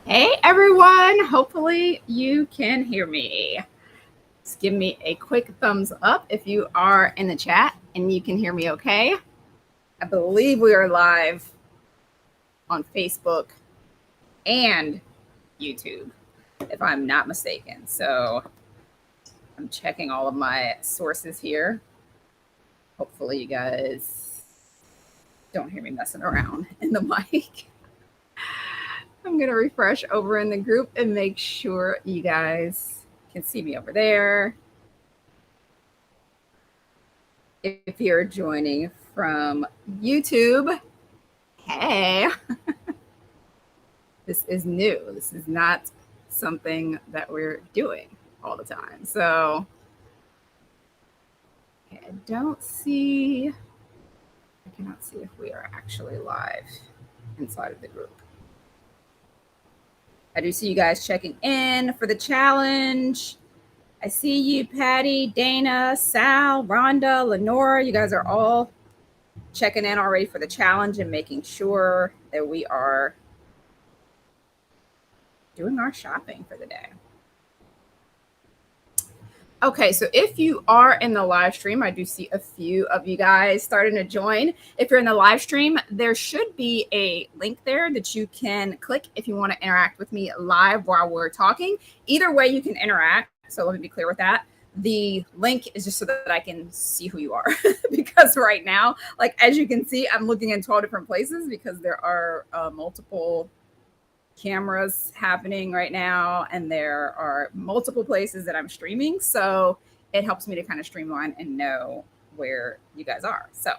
Hey everyone, hopefully you can hear me. Just give me a quick thumbs up if you are in the chat and you can hear me okay. I believe we are live on Facebook and YouTube, if I'm not mistaken. So I'm checking all of my sources here. Hopefully you guys don't hear me messing around in the mic. I'm going to refresh over in the group and make sure you guys can see me over there. If you're joining from YouTube, hey, this is new. This is not something that we're doing all the time. So okay, I cannot see if we are actually live inside of the group. I do see you guys checking in for the challenge. I see you, Patty, Dana, Sal, Rhonda, Lenora. You guys are all checking in already for the challenge and making sure that we are doing our shopping for the day. Okay, so if you are in the live stream, I do see a few of you guys starting to join. If you're in the live stream, there should be a link there that you can click if you want to interact with me live while we're talking. Either way, you can interact. So let me be clear with that. The link is just so that I can see who you are because right now, like as you can see, I'm looking in 12 different places because there are multiple cameras happening right now and there are multiple places that I'm streaming, so it helps me to kind of streamline and know where you guys are. So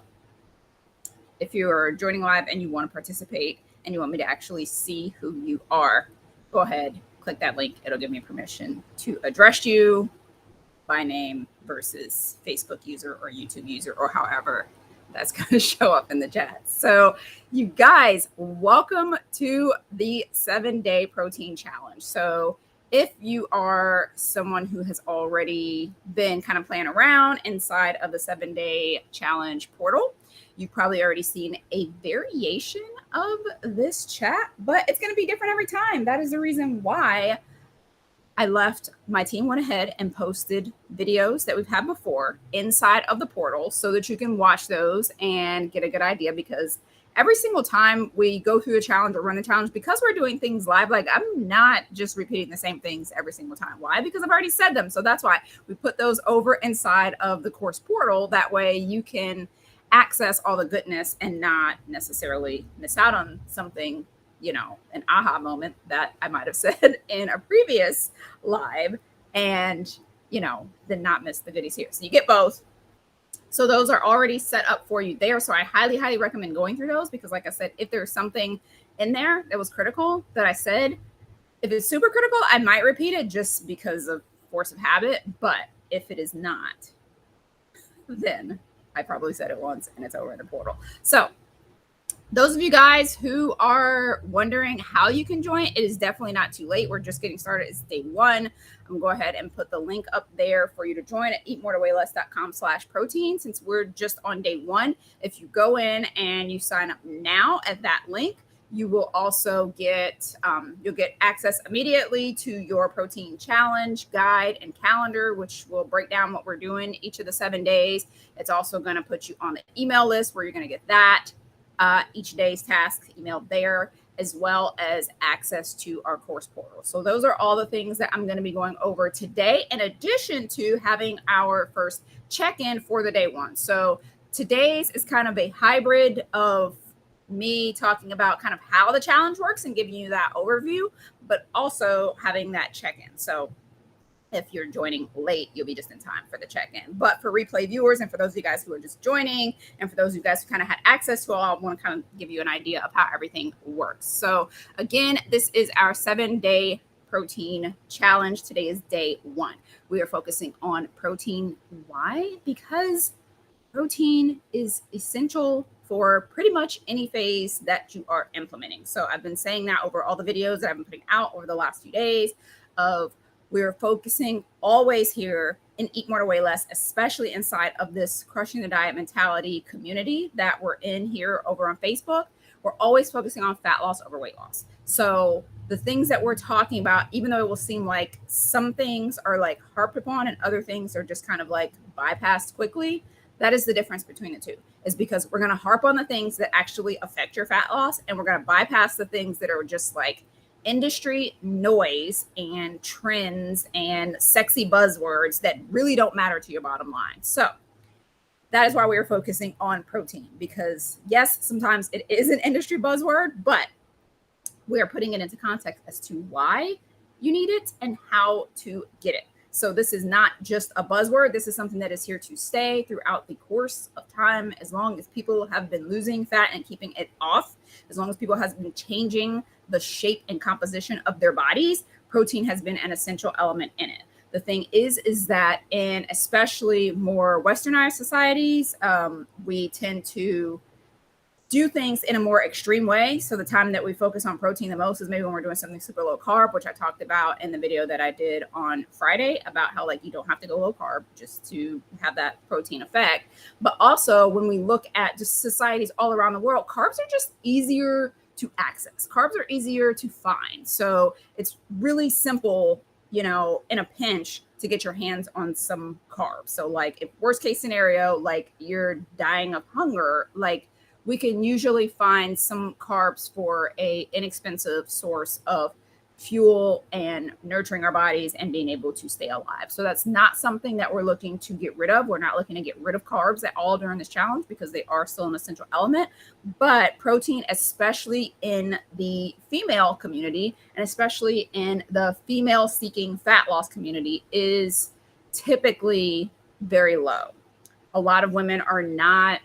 if you're joining live and you want to participate and you want me to actually see who you are, go ahead, click that link. It'll give me permission to address you by name versus Facebook user or YouTube user or however that's going to show up in the chat. So you guys, welcome to the 7-day protein challenge. So if you are someone who has already been kind of playing around inside of the 7-day challenge portal, you've probably already seen a variation of this chat, but it's going to be different every time. That is the reason why my team went ahead and posted videos that we've had before inside of the portal so that you can watch those and get a good idea, because every single time we go through a challenge or run a challenge, because we're doing things live, like I'm not just repeating the same things every single time. Why? Because I've already said them. So that's why we put those over inside of the course portal. That way you can access all the goodness and not necessarily miss out on something, an aha moment that I might have said in a previous live and, then not miss the goodies here. So you get both. So those are already set up for you there. So I highly, highly recommend going through those because, like I said, if there's something in there that was critical that I said, if it's super critical, I might repeat it just because of force of habit. But if it is not, then I probably said it once and it's over in the portal. So those of you guys who are wondering how you can join, it is definitely not too late. We're just getting started. It's day one. I'm going to go ahead and put the link up there for you to join at eatmoretowayless.com/protein. Since we're just on day one, if you go in and you sign up now at that link, you will also get you'll get access immediately to your protein challenge guide and calendar, which will break down what we're doing each of the 7 days. It's also going to put you on the email list where you're going to get that. Each day's task emailed there, as well as access to our course portal. So those are all the things that I'm going to be going over today, in addition to having our first check-in for the day one. So today's is kind of a hybrid of me talking about kind of how the challenge works and giving you that overview, but also having that check-in. So if you're joining late, you'll be just in time for the check-in. But for replay viewers and for those of you guys who are just joining and for those of you guys who kind of had access to all, I want to kind of give you an idea of how everything works. So again, this is our 7-day protein challenge. Today is day one. We are focusing on protein. Why? Because protein is essential for pretty much any phase that you are implementing. So I've been saying that over all the videos that I've been putting out over the last few days of we're focusing always here in Eat More to Weigh Less, especially inside of this Crushing the Diet Mentality community that we're in here over on Facebook. we're always focusing on fat loss over weight loss. So the things that we're talking about, even though it will seem like some things are like harped upon and other things are just kind of like bypassed quickly, that is the difference between the two, is because we're going to harp on the things that actually affect your fat loss, and we're going to bypass the things that are just like industry noise and trends and sexy buzzwords that really don't matter to your bottom line. So that is why we are focusing on protein, because yes, sometimes it is an industry buzzword, but we are putting it into context as to why you need it and how to get it. So this is not just a buzzword. This is something that is here to stay throughout the course of time. As long as people have been losing fat and keeping it off, as long as people have been changing the shape and composition of their bodies, protein has been an essential element in it. The thing is that in especially more westernized societies, we tend to do things in a more extreme way. So the time that we focus on protein the most is maybe when we're doing something super low carb, which I talked about in the video that I did on Friday about how like you don't have to go low carb just to have that protein effect. But also when we look at just societies all around the world, carbs are just easier to access. Carbs are easier to find. So it's really simple, you know, in a pinch to get your hands on some carbs. So like if worst case scenario, like you're dying of hunger, like we can usually find some carbs for a inexpensive source of fuel and nurturing our bodies and being able to stay alive. So that's not something that we're looking to get rid of. We're not looking to get rid of carbs at all during this challenge because they are still an essential element. But protein, especially in the female community and especially in the female seeking fat loss community, is typically very low. A lot of women are not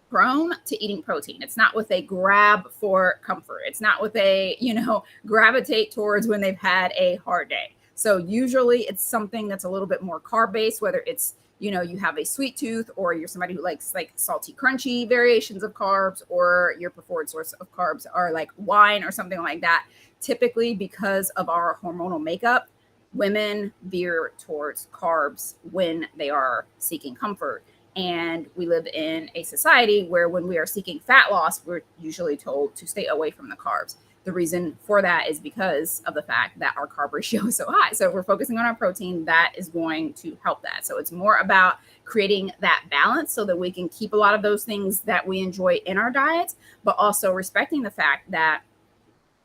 prone to eating protein. It's not what they grab for comfort. It's not what they, you know, gravitate towards when they've had a hard day. So usually it's something that's a little bit more carb based, whether it's, you know, you have a sweet tooth or you're somebody who likes like salty, crunchy variations of carbs, or your preferred source of carbs are like wine or something like that. Typically, because of our hormonal makeup, women veer towards carbs when they are seeking comfort. And we live in a society where when we are seeking fat loss, we're usually told to stay away from the carbs. The reason for that is because of the fact that our carb ratio is so high. So if we're focusing on our protein, that is going to help that. So it's more about creating that balance so that we can keep a lot of those things that we enjoy in our diets, but also respecting the fact that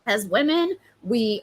as women, we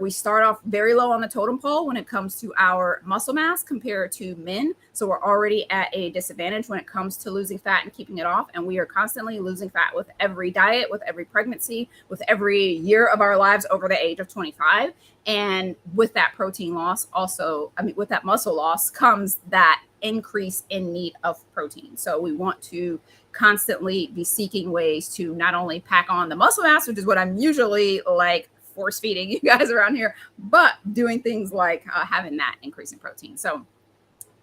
start off very low on the totem pole when it comes to our muscle mass compared to men. So we're already at a disadvantage when it comes to losing fat and keeping it off. And we are constantly losing fat with every diet, with every pregnancy, with every year of our lives over the age of 25. And with that protein loss also, with that muscle loss comes that increase in need of protein. So we want to constantly be seeking ways to not only pack on the muscle mass, which is what I'm usually like force feeding you guys around here, but doing things like having that increase in protein. So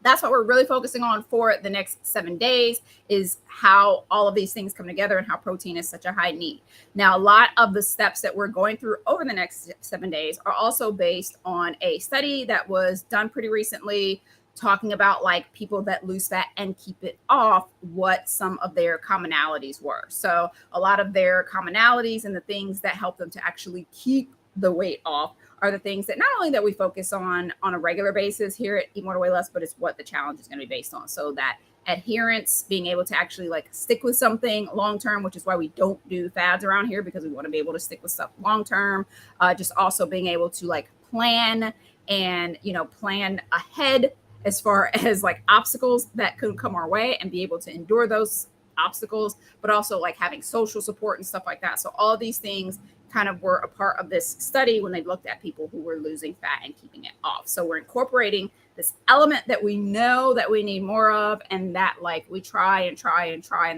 that's what we're really focusing on for the next 7 days, is how all of these things come together and how protein is such a high need. Now, a lot of the steps that we're going through over the next 7 days are also based on a study that was done pretty recently, talking about like people that lose fat and keep it off, what some of their commonalities were. So a lot of their commonalities and the things that help them to actually keep the weight off are the things that not only that we focus on a regular basis here at Eat More to Weigh Less, but it's what the challenge is going to be based on. So that adherence, being able to actually like stick with something long term, which is why we don't do fads around here, because we want to be able to stick with stuff long term. Just also being able to like plan and, you know, plan ahead as far as like obstacles that could come our way and be able to endure those obstacles, but also like having social support and stuff like that. So all of these things kind of were a part of this study when they looked at people who were losing fat and keeping it off. So we're incorporating this element that we know that we need more of, and that like we try and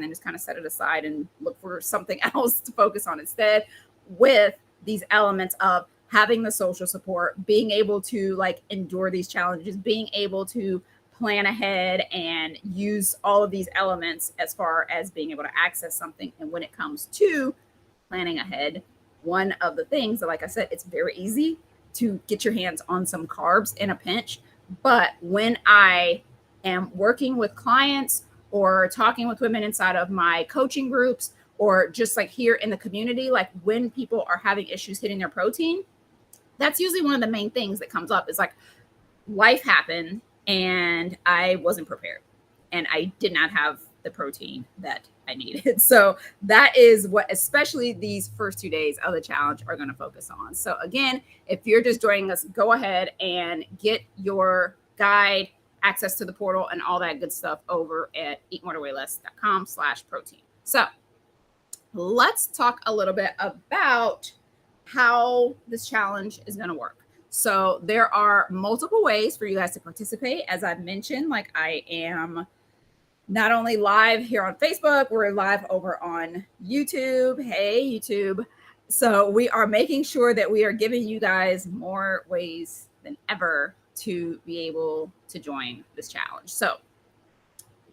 then just kind of set it aside and look for something else to focus on instead, with these elements of having the social support, being able to like endure these challenges, being able to plan ahead and use all of these elements as far as being able to access something. And when it comes to planning ahead, one of the things that, like I said, it's very easy to get your hands on some carbs in a pinch. But when I am working with clients or talking with women inside of my coaching groups, or just like here in the community, like when people are having issues hitting their protein, that's usually one of the main things that comes up is like life happened and I wasn't prepared and I did not have the protein that I needed. So that is what especially these first 2 days of the challenge are going to focus on. So again, if you're just joining us, go ahead and get your guide, access to the portal, and all that good stuff over at eatmoreorway-less.com/protein. So let's talk a little bit about how this challenge is going to work. So there are multiple ways for you guys to participate. As I've mentioned, like I am not only live here on Facebook, we're live over on YouTube. Hey, YouTube. So we are making sure that we are giving you guys more ways than ever to be able to join this challenge. So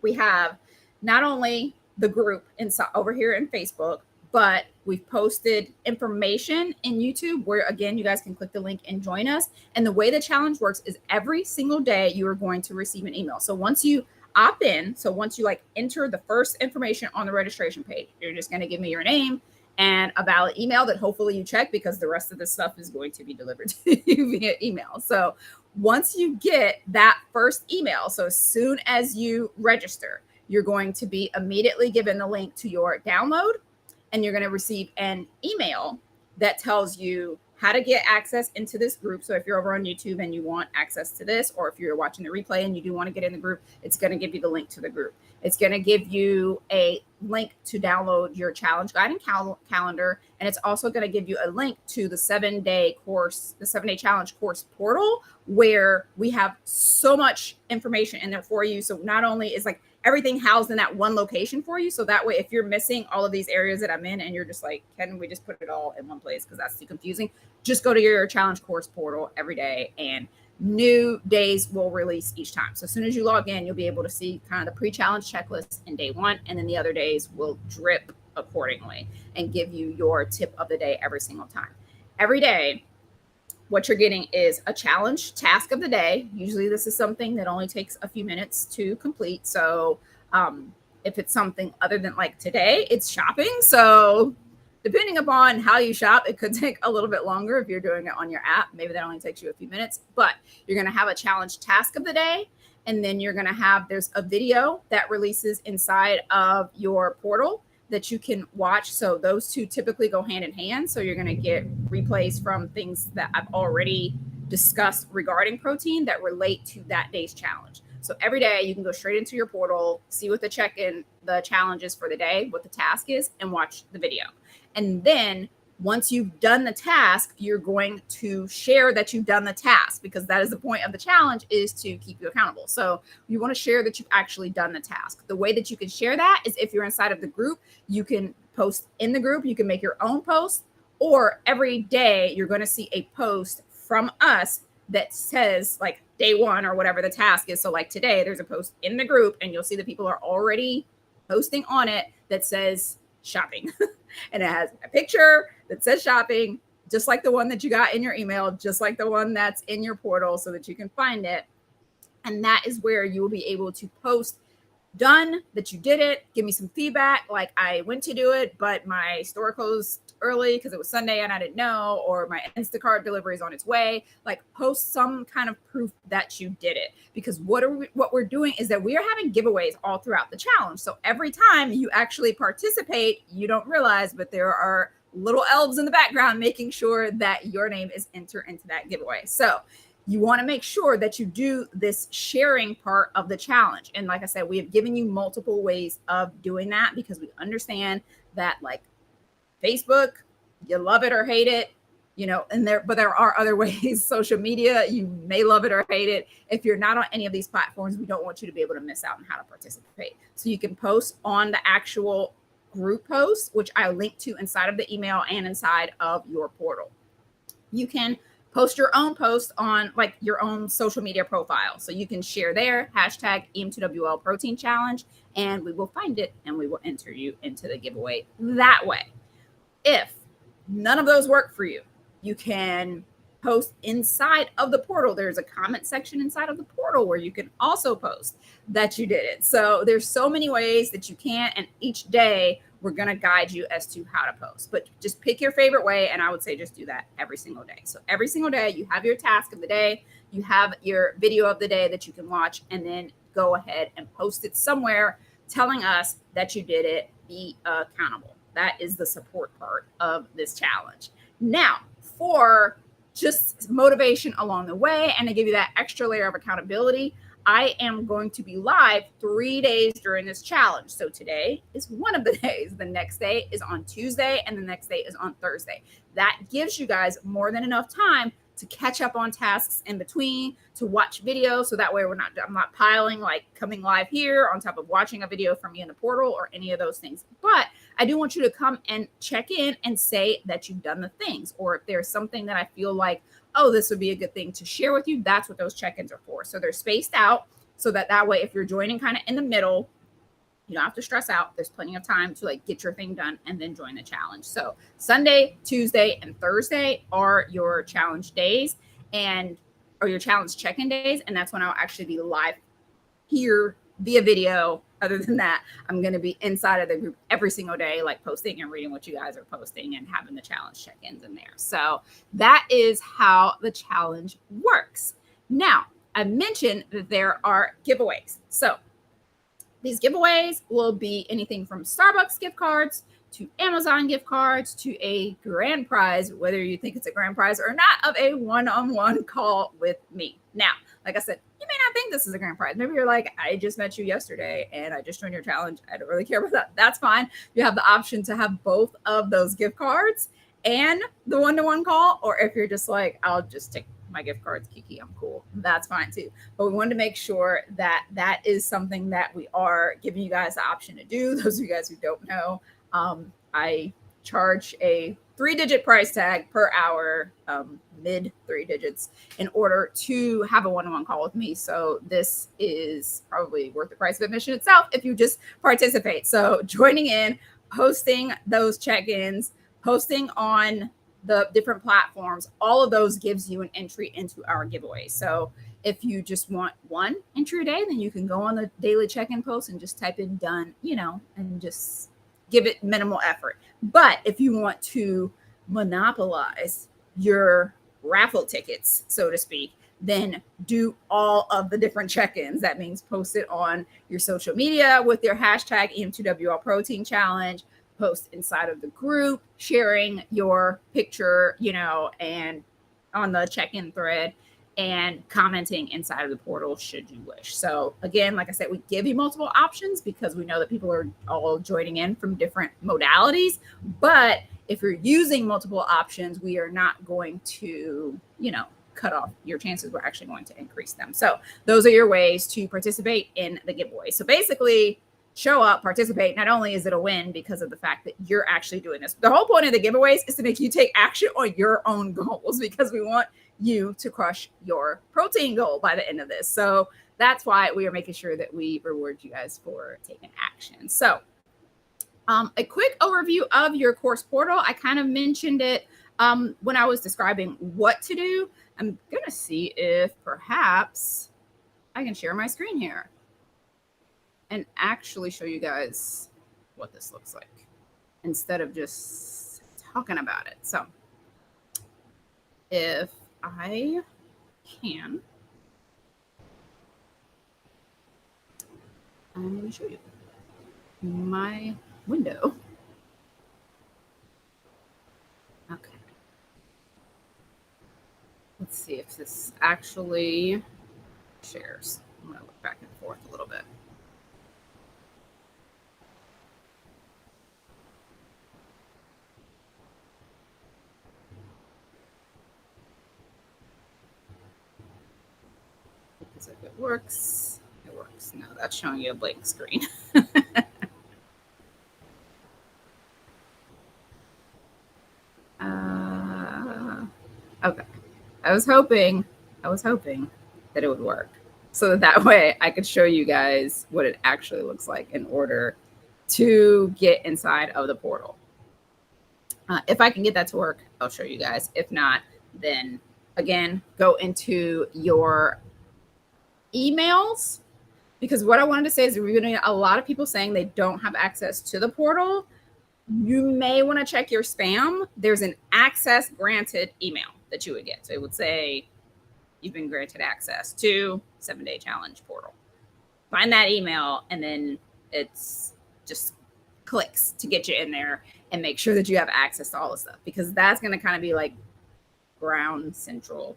we have not only the group inside over here in Facebook, but we've posted information in YouTube where, again, you guys can click the link and join us. And the way the challenge works is every single day you are going to receive an email. So once you opt in, so once you like enter the first information on the registration page, you're just going to give me your name and a valid email that hopefully you check, because the rest of the stuff is going to be delivered to you via email. So once you get that first email, so as soon as you register, you're going to be immediately given the link to your download, and you're going to receive an email that tells you how to get access into this group. So if you're over on YouTube and you want access to this, or if you're watching the replay and you do want to get in the group, it's going to give you the link to the group. It's going to give you a link to download your challenge guide and calendar. And it's also going to give you a link to the 7-day course, the 7-day challenge course portal, where we have so much information in there for you. So not only is like everything housed in that one location for you. So that way, if you're missing all of these areas that I'm in and you're just like, can we just put it all in one place? Because that's too confusing. Just go to your challenge course portal every day, and new days will release each time. So as soon as you log in, you'll be able to see kind of the pre-challenge checklist in day one, and then the other days will drip accordingly and give you your tip of the day every single time. Every day, what you're getting is a challenge task of the day. Usually this is something that only takes a few minutes to complete. So if it's something other than like today, it's shopping. So depending upon how you shop, it could take a little bit longer. If you're doing it on your app, maybe that only takes you a few minutes, but you're going to have a challenge task of the day. And then you're going to have, there's a video that releases inside of your portal that you can watch. So those two typically go hand in hand. So you're going to get replays from things that I've already discussed regarding protein that relate to that day's challenge. So every day you can go straight into your portal, see what the check-in, the challenge is for the day, what the task is, and watch the video. And then once you've done the task, you're going to share that you've done the task, because that is the point of the challenge, is to keep you accountable. So you want to share that you've actually done the task. The way that you can share that is if you're inside of the group, you can post in the group, you can make your own post, or every day you're going to see a post from us that says like day one or whatever the task is. So like today, there's a post in the group and you'll see that people are already posting on it that says shopping. And it has a picture that says shopping, just like the one that you got in your email, just like the one that's in your portal, so that you can find it. And that is where you will be able to post done, that you did it, give me some feedback, like I went to do it, but my store closed early because it was Sunday and I didn't know, or my Instacart delivery is on its way. Like post some kind of proof that you did it, because what we're doing is that we are having giveaways all throughout the challenge. So every time you actually participate, you don't realize, but there are little elves in the background making sure that your name is entered into that giveaway. So you want to make sure that you do this sharing part of the challenge. And like I said, we have given you multiple ways of doing that, because we understand that like Facebook, you love it or hate it, you know, but there are other ways. Social media, you may love it or hate it. If you're not on any of these platforms, we don't want you to be able to miss out on how to participate. So you can post on the actual group post, which I link to inside of the email and inside of your portal. You can post your own post on like your own social media profile. So you can share there, hashtag EM2WL protein challenge, and we will find it and we will enter you into the giveaway that way. If none of those work for you, you can post inside of the portal. There's a comment section inside of the portal where you can also post that you did it. So there's so many ways that you can, and each day we're going to guide you as to how to post. But just pick your favorite way, and I would say just do that every single day. So every single day you have your task of the day, you have your video of the day that you can watch, and then go ahead and post it somewhere telling us that you did it. Be accountable. That is the support part of this challenge. Now, for just motivation along the way and to give you that extra layer of accountability, I am going to be live 3 days during this challenge. So today is one of the days. The next day is on Tuesday, and the next day is on Thursday. That gives you guys more than enough time to catch up on tasks in between, to watch videos. So that way I'm not piling, like coming live here on top of watching a video from me in the portal or any of those things. But I do want you to come and check in and say that you've done the things, or if there's something that I feel like, oh, this would be a good thing to share with you. That's what those check-ins are for. So they're spaced out so that way, if you're joining kind of in the middle, you don't have to stress out. There's plenty of time to like get your thing done and then join the challenge. So Sunday, Tuesday, and Thursday are your challenge days or your challenge check-in days. And that's when I'll actually be live here via video. Other than that, I'm going to be inside of the group every single day, like posting and reading what you guys are posting and having the challenge check-ins in there. So that is how the challenge works. Now, I mentioned that there are giveaways. So these giveaways will be anything from Starbucks gift cards to Amazon gift cards to a grand prize, whether you think it's a grand prize or not, of a one-on-one call with me. Now, like I said, you may not think this is a grand prize. Maybe you're like, I just met you yesterday and I just joined your challenge. I don't really care about that. That's fine. You have the option to have both of those gift cards and the one-to-one call. Or if you're just like, I'll just take my gift cards, Kiki, I'm cool. That's fine too. But we wanted to make sure that that is something that we are giving you guys the option to do. Those of you guys who don't know, I charge a 3-digit price tag per hour, mid 3 digits, in order to have a one-on-one call with me. So this is probably worth the price of admission itself if you just participate. So joining in, posting those check-ins, posting on the different platforms, all of those gives you an entry into our giveaway. So if you just want one entry a day, then you can go on the daily check-in post and just type in done, and just give it minimal effort. But if you want to monopolize your raffle tickets, so to speak, then do all of the different check-ins. That means post it on your social media with your hashtag EM2WL Protein Challenge, post inside of the group, sharing your picture, and on the check-in thread, and commenting inside of the portal should you wish. So again, like I said, we give you multiple options because we know that people are all joining in from different modalities. But if you're using multiple options, we are not going to, cut off your chances. We're actually going to increase them. So those are your ways to participate in the giveaway. So basically, show up, participate. Not only is it a win because of the fact that you're actually doing this, the whole point of the giveaways is to make you take action on your own goals, because we want you to crush your protein goal by the end of this. So that's why we are making sure that we reward you guys for taking action. So a quick overview of your course portal. I kind of mentioned it when I was describing what to do. I'm going to see if perhaps I can share my screen here and actually show you guys what this looks like instead of just talking about it. So if I can, I'm going to show you my window. Okay. Let's see if this actually shares. I'm going to look back and forth a little bit. Because if it works, it works. No, that's showing you a blank screen. Okay. I was hoping that it would work so that way I could show you guys what it actually looks like in order to get inside of the portal. If I can get that to work, I'll show you guys. If not, then again, go into your emails, because what I wanted to say is we're getting a lot of people saying they don't have access to the portal. You may want to check your spam. There's an access granted email that you would get. So it would say you've been granted access to 7-day challenge portal. Find that email, and then it's just clicks to get you in there and make sure that you have access to all the stuff, because that's going to kind of be like ground central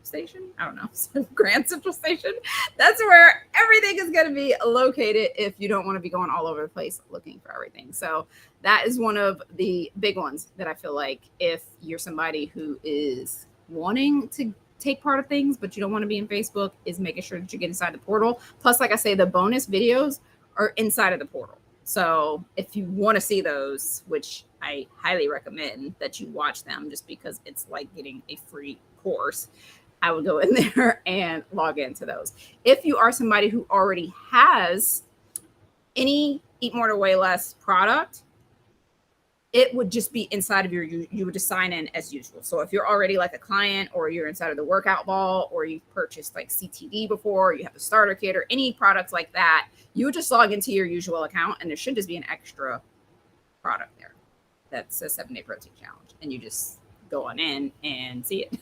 station. I don't know. Grand Central Station. That's where everything is going to be located if you don't want to be going all over the place looking for everything. So that is one of the big ones that I feel like if you're somebody who is wanting to take part of things, but you don't want to be in Facebook, is making sure that you get inside the portal. Plus, like I say, the bonus videos are inside of the portal. So if you want to see those, which I highly recommend that you watch them just because it's like getting a free course, I would go in there and log into those. If you are somebody who already has any Eat More to Weigh Less product, it would just be inside of you would just sign in as usual. So if you're already like a client, or you're inside of the workout ball, or you've purchased like CTD before, you have a starter kit or any products like that, you would just log into your usual account, and there should just be an extra product there that's a 7-day protein challenge, and you just go on in and see it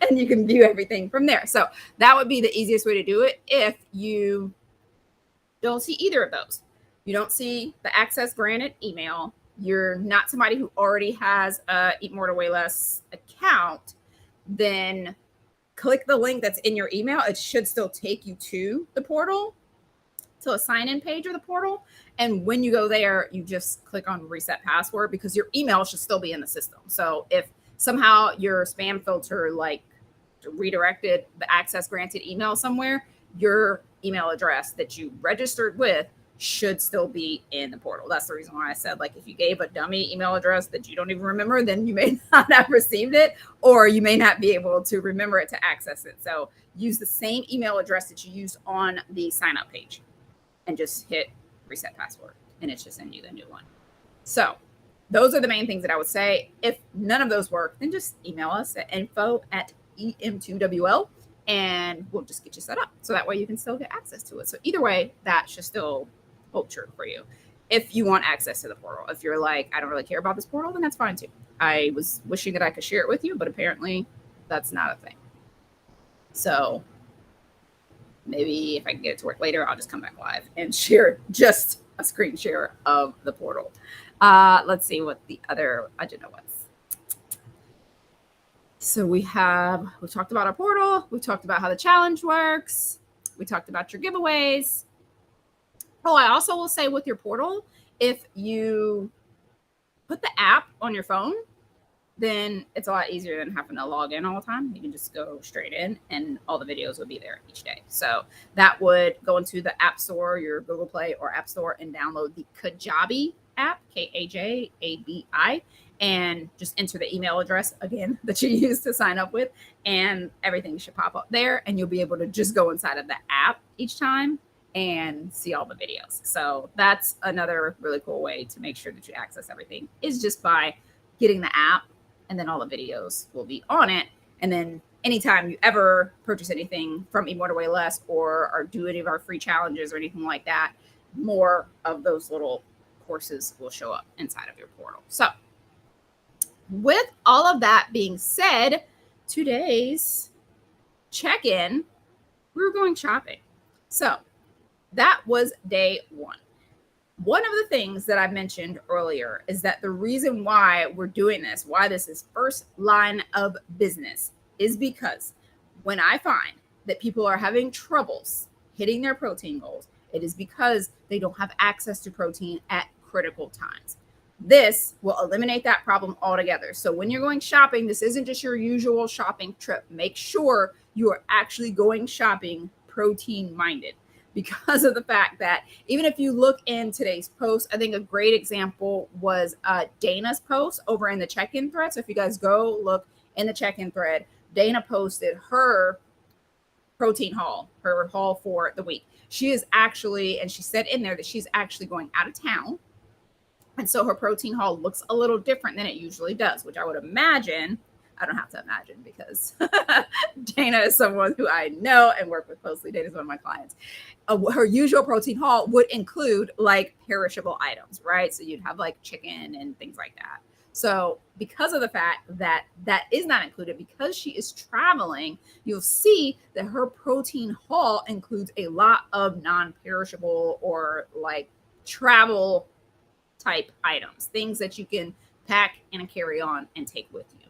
and you can view everything from there. So that would be the easiest way to do it. If you don't see either of those, you don't see the access granted email, you're not somebody who already has a Eat More to Weigh Less account, then click the link that's in your email. It should still take you to the portal, to a sign-in page of the portal. And when you go there, you just click on reset password, because your email should still be in the system. So if somehow your spam filter like redirected the access granted email somewhere, your email address that you registered with should still be in the portal. That's the reason why I said, like, if you gave a dummy email address that you don't even remember, then you may not have received it, or you may not be able to remember it to access it. So use the same email address that you used on the sign up page and just hit reset password, and it should send you the new one. So those are the main things that I would say. If none of those work, then just email us at info@em2wl, and we'll just get you set up. So that way you can still get access to it. So either way, that should still hold true for you if you want access to the portal. If you're like, I don't really care about this portal, then that's fine too. I was wishing that I could share it with you, but apparently that's not a thing. So maybe if I can get it to work later, I'll just come back live and share just a screen share of the portal. Let's see what the other agenda was. So we talked about our portal. We talked about how the challenge works. We talked about your giveaways. Oh, I also will say with your portal, if you put the app on your phone, then it's a lot easier than having to log in all the time. You can just go straight in and all the videos will be there each day. So that would go into the App Store, your Google Play or App Store, and download the Kajabi app, Kajabi, and just enter the email address again that you use to sign up with, and everything should pop up there, and you'll be able to just go inside of the app each time and see all the videos. So that's another really cool way to make sure that you access everything, is just by getting the app, and then all the videos will be on it. And then anytime you ever purchase anything from Eat More to Weigh Less, or do any of our free challenges or anything like that, more of those little courses will show up inside of your portal. So with all of that being said, today's check-in, we were going shopping. So that was day one. One of the things that I mentioned earlier is that the reason why we're doing this, why this is first line of business, is because when I find that people are having troubles hitting their protein goals, it is because they don't have access to protein at critical times. This will eliminate that problem altogether. So when you're going shopping, this isn't just your usual shopping trip. Make sure you are actually going shopping protein minded, because of the fact that even if you look in today's post, I think a great example was Dana's post over in the check-in thread. So if you guys go look in the check-in thread, Dana posted her protein haul, her haul for the week. She is actually, and she said in there that she's actually going out of town. And so her protein haul looks a little different than it usually does, which I would imagine I don't have to imagine because Dana is someone who I know and work with closely. Dana is one of my clients. Her usual protein haul would include like perishable items, right? So you'd have like chicken and things like that. So because of the fact that that is not included, because she is traveling, you'll see that her protein haul includes a lot of non-perishable or like travel type items, things that you can pack and carry on and take with you.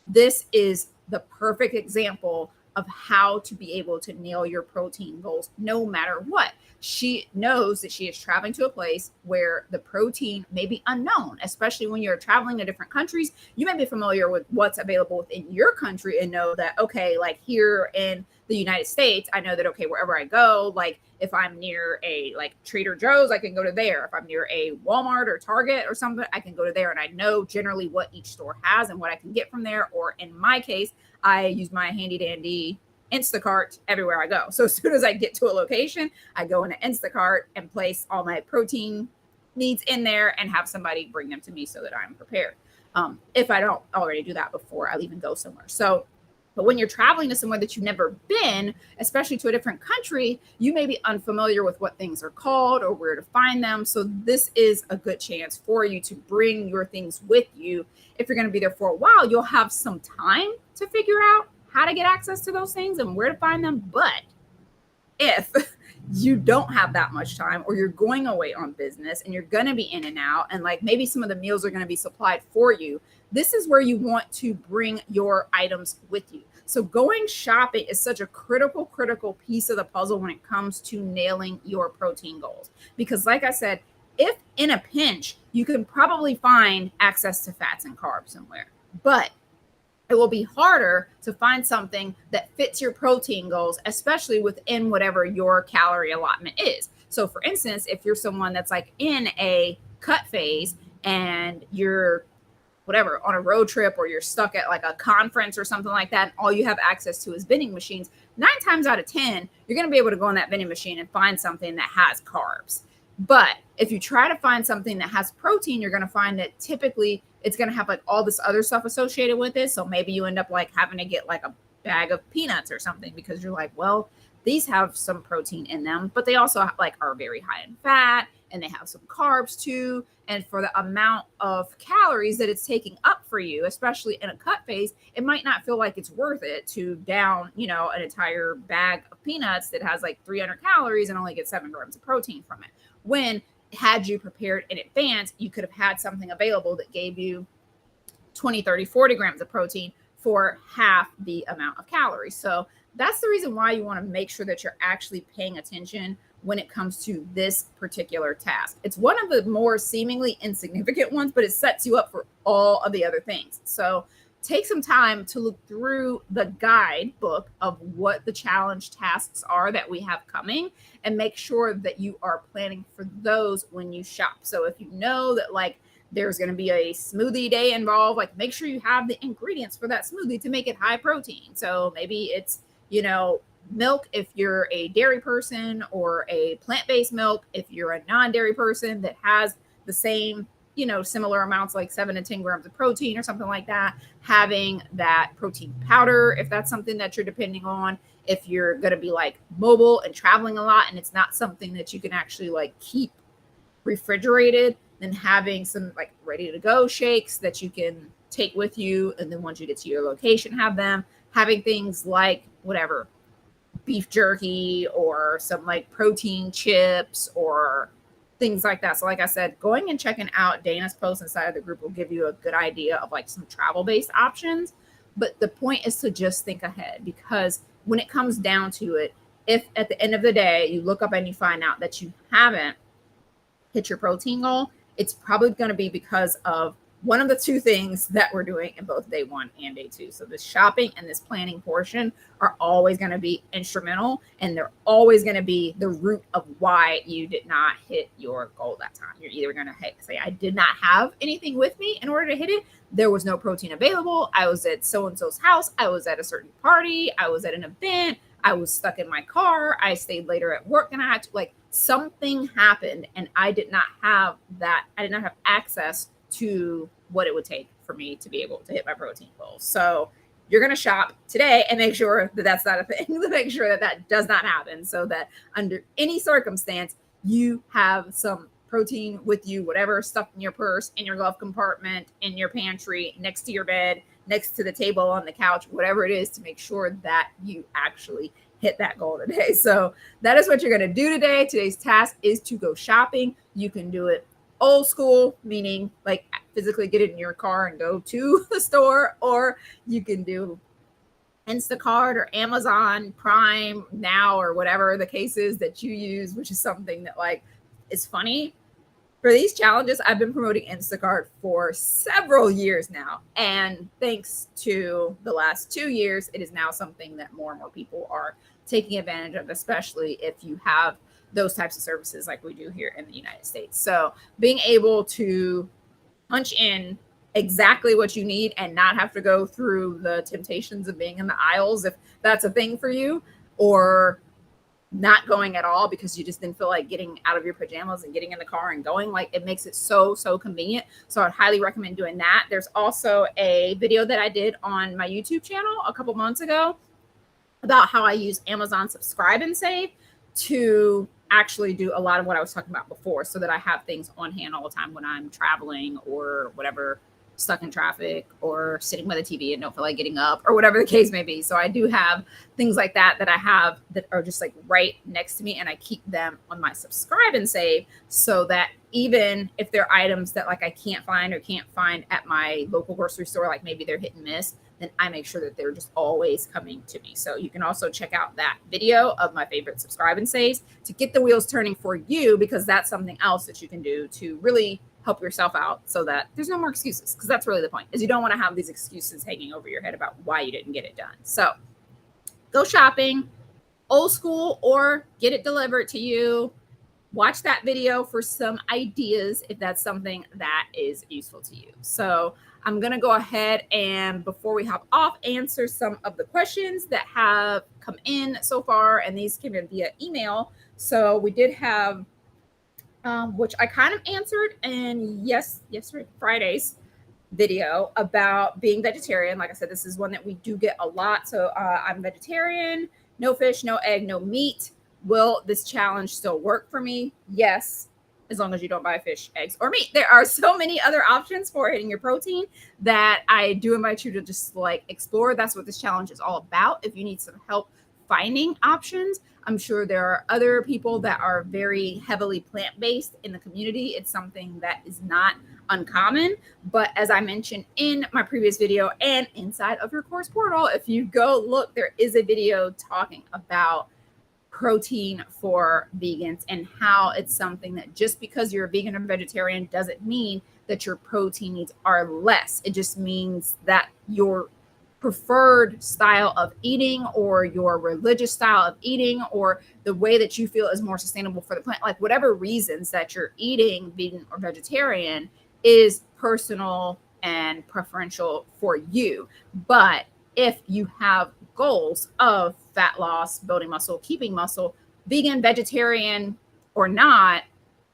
This is the perfect example of how to be able to nail your protein goals no matter what. She knows that she is traveling to a place where the protein may be unknown, especially when you're traveling to different countries. You may be familiar with what's available within your country and know that, okay, like here in the United States, I know that, okay, wherever I go, like if I'm near a like Trader Joe's, I can go to there. If I'm near a Walmart or Target or something, I can go to there, and I know generally what each store has and what I can get from there. Or in my case, I use my handy dandy Instacart everywhere I go. So as soon as I get to a location, I go into Instacart and place all my protein needs in there and have somebody bring them to me so that I'm prepared. If I don't already do that before I'll even go somewhere. So, but when you're traveling to somewhere that you've never been, especially to a different country, you may be unfamiliar with what things are called or where to find them. So this is a good chance for you to bring your things with you. If you're going to be there for a while, you'll have some time to figure out how to get access to those things and where to find them. But if you don't have that much time, or you're going away on business and you're going to be in and out, and like maybe some of the meals are going to be supplied for you, this is where you want to bring your items with you. So going shopping is such a critical piece of the puzzle when it comes to nailing your protein goals. Because like I said, if in a pinch, you can probably find access to fats and carbs somewhere, but it will be harder to find something that fits your protein goals, especially within whatever your calorie allotment is. So for instance, if you're someone that's like in a cut phase and you're whatever on a road trip, or you're stuck at like a conference or something like that, and all you have access to is vending machines, 9 times out of 10, you're going to be able to go on that vending machine and find something that has carbs. But if you try to find something that has protein, you're going to find that typically it's going to have like all this other stuff associated with it. So maybe you end up like having to get like a bag of peanuts or something, because you're like, well, these have some protein in them, but they also like are very high in fat, and they have some carbs too. And for the amount of calories that it's taking up for you, especially in a cut phase, it might not feel like it's worth it to down, an entire bag of peanuts that has like 300 calories and only get 7 grams of protein from it. When had you prepared in advance, you could have had something available that gave you 20, 30, 40 grams of protein for half the amount of calories. So that's the reason why you want to make sure that you're actually paying attention when it comes to this particular task. It's one of the more seemingly insignificant ones, but it sets you up for all of the other things. So take some time to look through the guidebook of what the challenge tasks are that we have coming, and make sure that you are planning for those when you shop. So if you know that like there's going to be a smoothie day involved, like make sure you have the ingredients for that smoothie to make it high protein. So maybe it's, milk if you're a dairy person, or a plant-based milk if you're a non-dairy person that has the same, similar amounts, like 7 to 10 grams of protein or something like that. Having that protein powder, if that's something that you're depending on. If you're going to be like mobile and traveling a lot and it's not something that you can actually like keep refrigerated, then having some like ready to go shakes that you can take with you. And then once you get to your location, have them. Having things like whatever, beef jerky or some like protein chips or things like that. So like I said, going and checking out Dana's post inside of the group will give you a good idea of like some travel-based options. But the point is to just think ahead, because when it comes down to it, if at the end of the day you look up and you find out that you haven't hit your protein goal, it's probably going to be because of one of the two things that we're doing in both day 1 and day 2. So this shopping and this planning portion are always going to be instrumental, and they're always going to be the root of why you did not hit your goal that time. You're either going to say, I did not have anything with me in order to hit it. There was no protein available. I was at so-and-so's house. I was at a certain party. I was at an event. I was stuck in my car. I stayed later at work, and I had to like something happened, and I did not have that. I did not have access to what it would take for me to be able to hit my protein goals. So you're going to shop today and make sure that that's not a thing, to make sure that that does not happen, so that under any circumstance, you have some protein with you, whatever, stuffed in your purse, in your glove compartment, in your pantry, next to your bed, next to the table, on the couch, whatever it is, to make sure that you actually hit that goal today. So that is what you're going to do today. Today's task is to go shopping. You can do it old school, meaning like physically get it in your car and go to the store, or you can do Instacart or Amazon Prime Now, or whatever the case is that you use, which is something that like is funny. For these challenges, I've been promoting Instacart for several years now. And thanks to the last 2 years, it is now something that more and more people are taking advantage of, especially if you have those types of services like we do here in the United States. So being able to punch in exactly what you need and not have to go through the temptations of being in the aisles, if that's a thing for you, or not going at all because you just didn't feel like getting out of your pajamas and getting in the car and going, like it makes it so convenient. So I'd highly recommend doing that. There's also a video that I did on my YouTube channel a couple months ago about how I use Amazon Subscribe and Save to actually do a lot of what I was talking about before, so that I have things on hand all the time when I'm traveling or whatever, stuck in traffic or sitting by the TV and don't feel like getting up, or whatever the case may be. So I do have things like that I have that are just like right next to me, and I keep them on my Subscribe and Save, so that even if they're items that like I can't find at my local grocery store, like maybe they're hit and miss, then I make sure that they're just always coming to me. So you can also check out that video of my favorite Subscribe and Saves to get the wheels turning for you, because that's something else that you can do to really help yourself out, so that there's no more excuses, because that's really the point, is you don't want to have these excuses hanging over your head about why you didn't get it done. So go shopping, old school, or get it delivered to you. Watch that video for some ideas if that's something that is useful to you. So I'm going to go ahead and, before we hop off, answer some of the questions that have come in so far, and these came in via email. So we did have which I kind of answered in yesterday, Friday's video, about being vegetarian. Like I said, this is one that we do get a lot. So I'm vegetarian, no fish, no egg, no meat. Will this challenge still work for me? Yes, as long as you don't buy fish, eggs, or meat. There are so many other options for hitting your protein that I do invite you to just like explore. That's what this challenge is all about. If you need some help finding options, I'm sure there are other people that are very heavily plant-based in the community. It's something that is not uncommon. But as I mentioned in my previous video and inside of your course portal, if you go look, there is a video talking about protein for vegans and how it's something that just because you're a vegan or vegetarian doesn't mean that your protein needs are less. It just means that your preferred style of eating, or your religious style of eating, or the way that you feel is more sustainable for the planet, like whatever reasons that you're eating vegan or vegetarian, is personal and preferential for you. But if you have goals of fat loss, building muscle, keeping muscle, vegan, vegetarian, or not,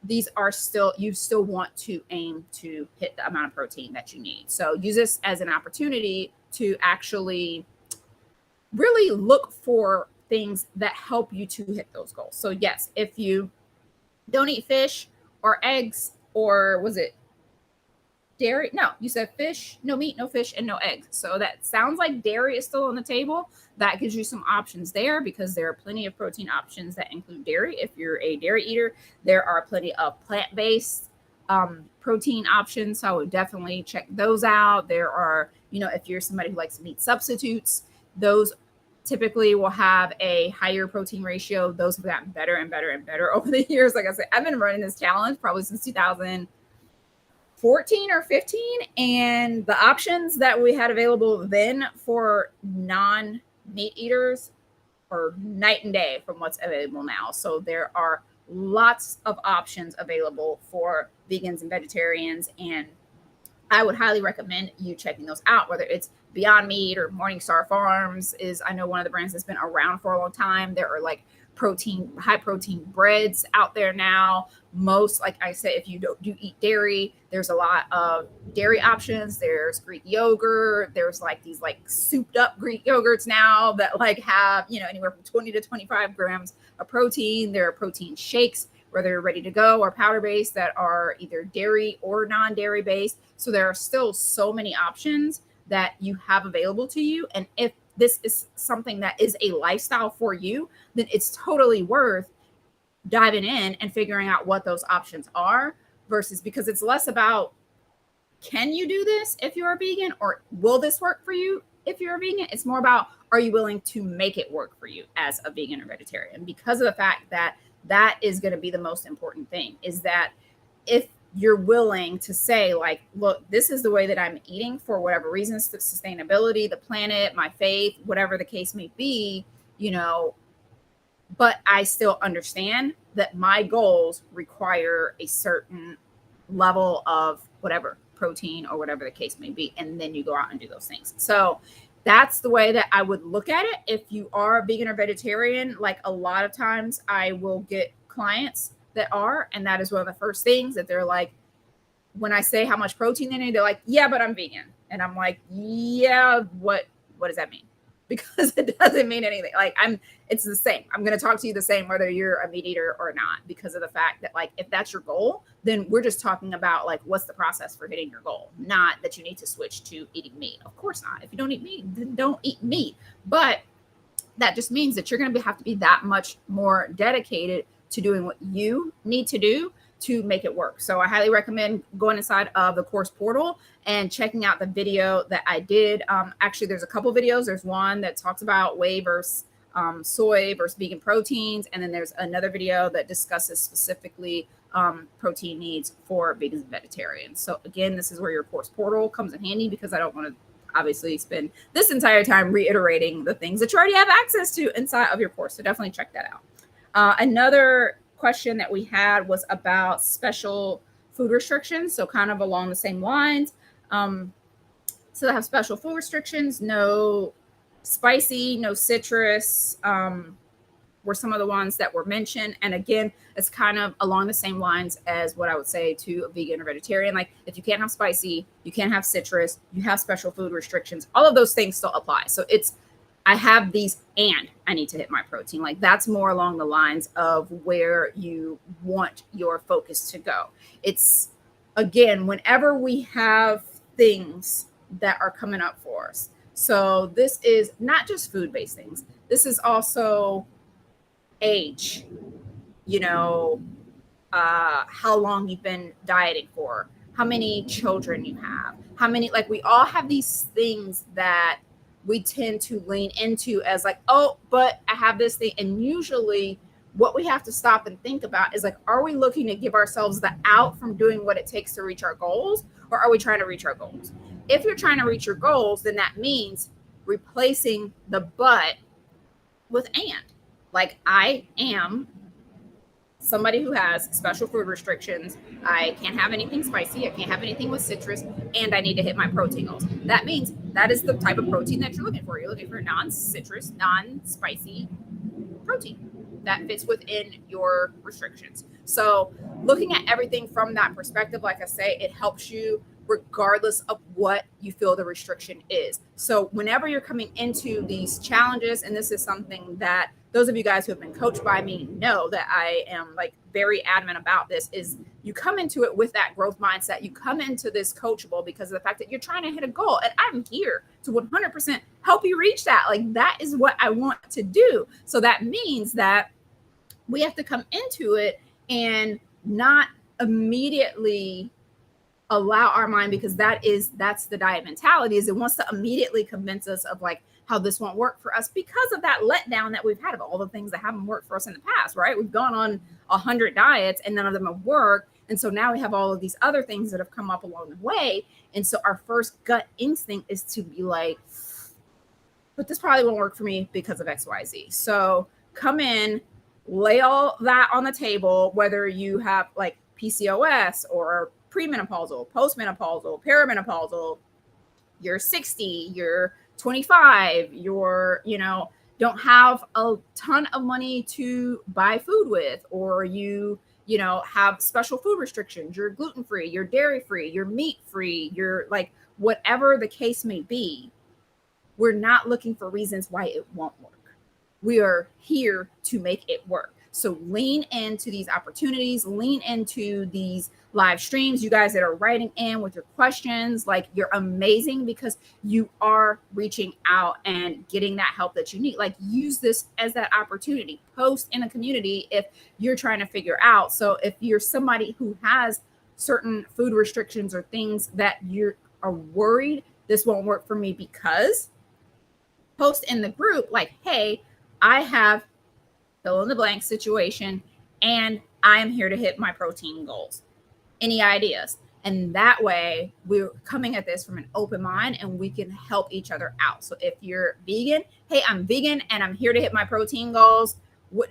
these are still, you still want to aim to hit the amount of protein that you need. So use this as an opportunity to actually really look for things that help you to hit those goals. So yes, if you don't eat fish or eggs, or was it dairy? No, you said fish, no meat, no fish, and no eggs. So that sounds like dairy is still on the table. That gives you some options there, because there are plenty of protein options that include dairy. If you're a dairy eater, there are plenty of plant-based protein options. So I would definitely check those out. There are, if you're somebody who likes meat substitutes, those typically will have a higher protein ratio. Those have gotten better and better and better over the years. Like I said, I've been running this challenge probably since 2014 or 15, and the options that we had available then for non-meat eaters are night and day from what's available now. So there are lots of options available for vegans and vegetarians, and I would highly recommend you checking those out, whether it's Beyond Meat or Morningstar Farms is, I know, one of the brands that's been around for a long time. There are like high protein breads out there now. Most, like I said, if you do eat dairy, there's a lot of dairy options. There's Greek yogurt. There's like these like souped up Greek yogurts now that like have, anywhere from 20 to 25 grams of protein. There are protein shakes where they're ready to go or powder based that are either dairy or non-dairy based. So there are still so many options that you have available to you. And if this is something that is a lifestyle for you, then it's totally worth diving in and figuring out what those options are, versus, because it's less about, can you do this if you're a vegan, or will this work for you if you're a vegan? It's more about, are you willing to make it work for you as a vegan or vegetarian? Because of the fact that that is going to be the most important thing, is that if you're willing to say, like, look, this is the way that I'm eating for whatever reasons, the sustainability, the planet, my faith, whatever the case may be, but I still understand that my goals require a certain level of whatever protein or whatever the case may be. And then you go out and do those things. So that's the way that I would look at it. If you are a vegan or vegetarian, like a lot of times I will get clients that are, and that is one of the first things that they're like, when I say how much protein they need, they're like, yeah, but I'm vegan. And I'm like, yeah, what does that mean? Because it doesn't mean anything. Like, it's the same. I'm going to talk to you the same, whether you're a meat eater or not, because of the fact that, like, if that's your goal, then we're just talking about, like, what's the process for hitting your goal? Not that you need to switch to eating meat. Of course not. If you don't eat meat, then don't eat meat. But that just means that you're going to have to be that much more dedicated to doing what you need to do to make it work. So I highly recommend going inside of the course portal and checking out the video that I did. Actually, there's a couple videos. There's one that talks about whey versus soy versus vegan proteins. And then there's another video that discusses specifically protein needs for vegans and vegetarians. So again, this is where your course portal comes in handy, because I don't want to obviously spend this entire time reiterating the things that you already have access to inside of your course. So definitely check that out. Another question that we had was about special food restrictions. So kind of along the same lines. So they have special food restrictions, no spicy, no citrus, were some of the ones that were mentioned. And again, it's kind of along the same lines as what I would say to a vegan or vegetarian. Like, if you can't have spicy, you can't have citrus, you have special food restrictions, all of those things still apply. So it's, I have these and I need to hit my protein. Like, that's more along the lines of where you want your focus to go. It's, again, whenever we have things that are coming up for us. So this is not just food-based things. This is also age, how long you've been dieting for, how many children you have, how many, like, we all have these things that we tend to lean into as like, oh, but I have this thing. And usually what we have to stop and think about is like, are we looking to give ourselves the out from doing what it takes to reach our goals? Or are we trying to reach our goals? If you're trying to reach your goals, then that means replacing the but with and. Like, I am somebody who has special food restrictions. I can't have anything spicy. I can't have anything with citrus, and I need to hit my protein goals. That means that is the type of protein that you're looking for. You're looking for non-citrus, non-spicy protein that fits within your restrictions. So looking at everything from that perspective, like I say, it helps you regardless of what you feel the restriction is. So whenever you're coming into these challenges, and this is something that those of you guys who have been coached by me know that I am like very adamant about this, is you come into it with that growth mindset. You come into this coachable because of the fact that you're trying to hit a goal, and I'm here to 100% help you reach that. Like, that is what I want to do. So that means that we have to come into it and not immediately allow our mind, because that's the diet mentality, is it wants to immediately convince us of like how this won't work for us because of that letdown that we've had of all the things that haven't worked for us in the past, right? We've gone on 100 diets and none of them have worked. And so now we have all of these other things that have come up along the way. And so our first gut instinct is to be like, but this probably won't work for me because of XYZ. So come in, lay all that on the table, whether you have like PCOS or premenopausal, postmenopausal, perimenopausal, you're 60, you're 25, you're, don't have a ton of money to buy food with, or you have special food restrictions, you're gluten-free, you're dairy-free, you're meat-free, you're like, whatever the case may be, we're not looking for reasons why it won't work. We are here to make it work. So lean into these opportunities, lean into these live streams. You guys that are writing in with your questions, like, you're amazing because you are reaching out and getting that help that you need. Like, use this as that opportunity. Post in the community if you're trying to figure out. So if you're somebody who has certain food restrictions or things that you are worried this won't work for me because, post in the group like, hey, I have fill in the blank situation and I'm here to hit my protein goals. Any ideas? And that way we're coming at this from an open mind and we can help each other out. So if you're vegan, hey, I'm vegan and I'm here to hit my protein goals. What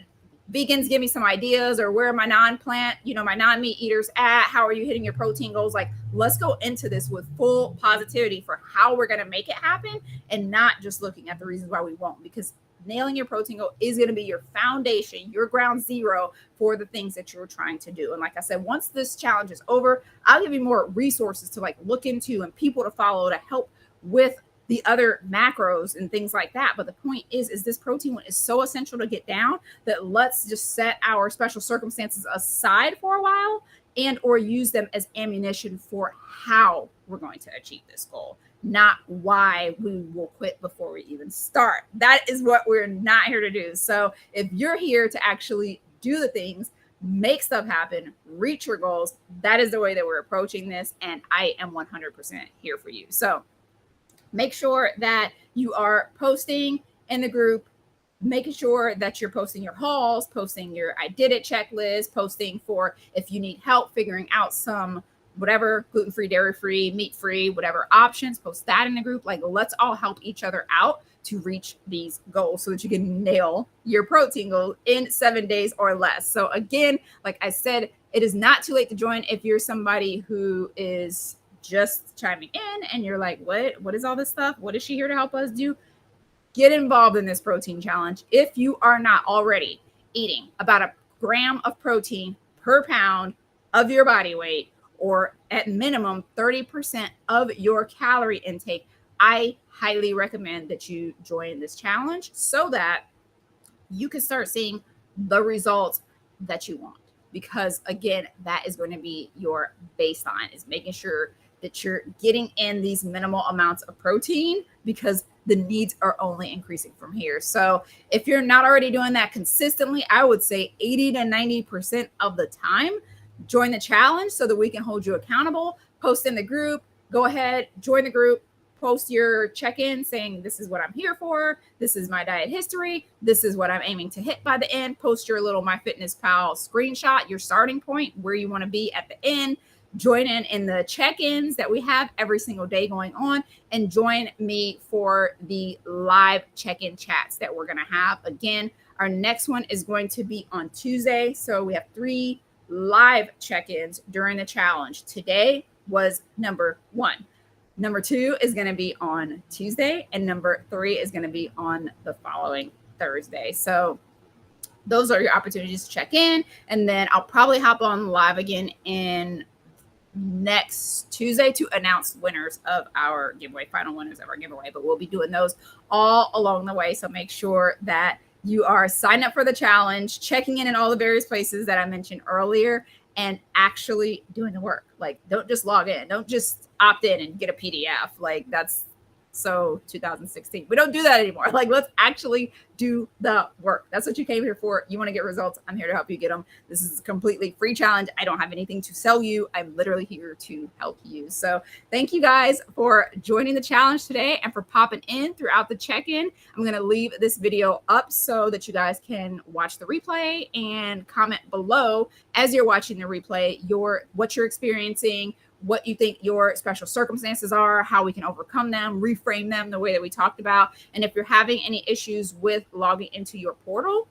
vegans, give me some ideas, or where are my non-plant, my non-meat eaters at? How are you hitting your protein goals? Like, let's go into this with full positivity for how we're going to make it happen and not just looking at the reasons why we won't, because nailing your protein goal is going to be your foundation, your ground zero for the things that you're trying to do. And like I said, once this challenge is over, I'll give you more resources to like look into and people to follow to help with the other macros and things like that. But the point is this protein one is so essential to get down that let's just set our special circumstances aside for a while and or use them as ammunition for how we're going to achieve this goal, not why we will quit before we even start. That is what we're not here to do. So if you're here to actually do the things, make stuff happen, reach your goals, that is the way that we're approaching this. And I am 100% here for you. So make sure that you are posting in the group, making sure that you're posting your hauls, posting your I did it checklist, posting for if you need help figuring out some whatever, gluten-free, dairy-free, meat-free, whatever options, post that in the group. Like, let's all help each other out to reach these goals so that you can nail your protein goal in 7 days or less. So again, like I said, it is not too late to join if you're somebody who is just chiming in and you're like, what is all this stuff? What is she here to help us do? Get involved in this protein challenge. If you are not already eating about a gram of protein per pound of your body weight, or at minimum 30% of your calorie intake, I highly recommend that you join this challenge so that you can start seeing the results that you want. Because again, that is going to be your baseline, is making sure that you're getting in these minimal amounts of protein, because the needs are only increasing from here. So if you're not already doing that consistently, I would say 80 to 90% of the time, join the challenge so that we can hold you accountable. Post in the group, go ahead, join the group, post your check-in saying, this is what I'm here for. This is my diet history. This is what I'm aiming to hit by the end. Post your little MyFitnessPal screenshot, your starting point, where you want to be at the end. Join in the check-ins that we have every single day going on, and join me for the live check-in chats that we're going to have. Again, our next one is going to be on Tuesday. So we have 3 live check-ins during the challenge. Today was number 1. Number 2 is going to be on Tuesday, and number 3 is going to be on the following Thursday. So those are your opportunities to check in. And then I'll probably hop on live again in next Tuesday to announce winners of our giveaway, final winners of our giveaway. But we'll be doing those all along the way. So make sure that you are signed up for the challenge, checking in all the various places that I mentioned earlier, and actually doing the work. Like, don't just log in. Don't just opt in and get a PDF. Like, that's so 2016. We don't do that anymore. Like, let's actually do the work. That's what you came here for. You want to get results. I'm here to help you get them. This is a completely free challenge. I don't have anything to sell you. I'm literally here to help you. So thank you guys for joining the challenge today and for popping in throughout the check-in. I'm going to leave this video up so that you guys can watch the replay and comment below as you're watching the replay what you're experiencing, what you think your special circumstances are, how we can overcome them, reframe them the way that we talked about. And if you're having any issues with logging into your portal,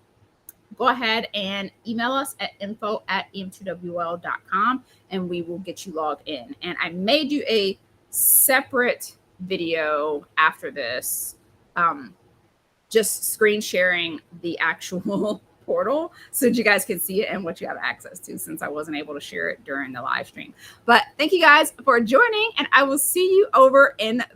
go ahead and email us at info@em2wl.com and we will get you logged in. And I may do a separate video after this just screen sharing the actual portal so that you guys can see it and what you have access to, since I wasn't able to share it during the live stream. But thank you guys for joining, and I will see you over in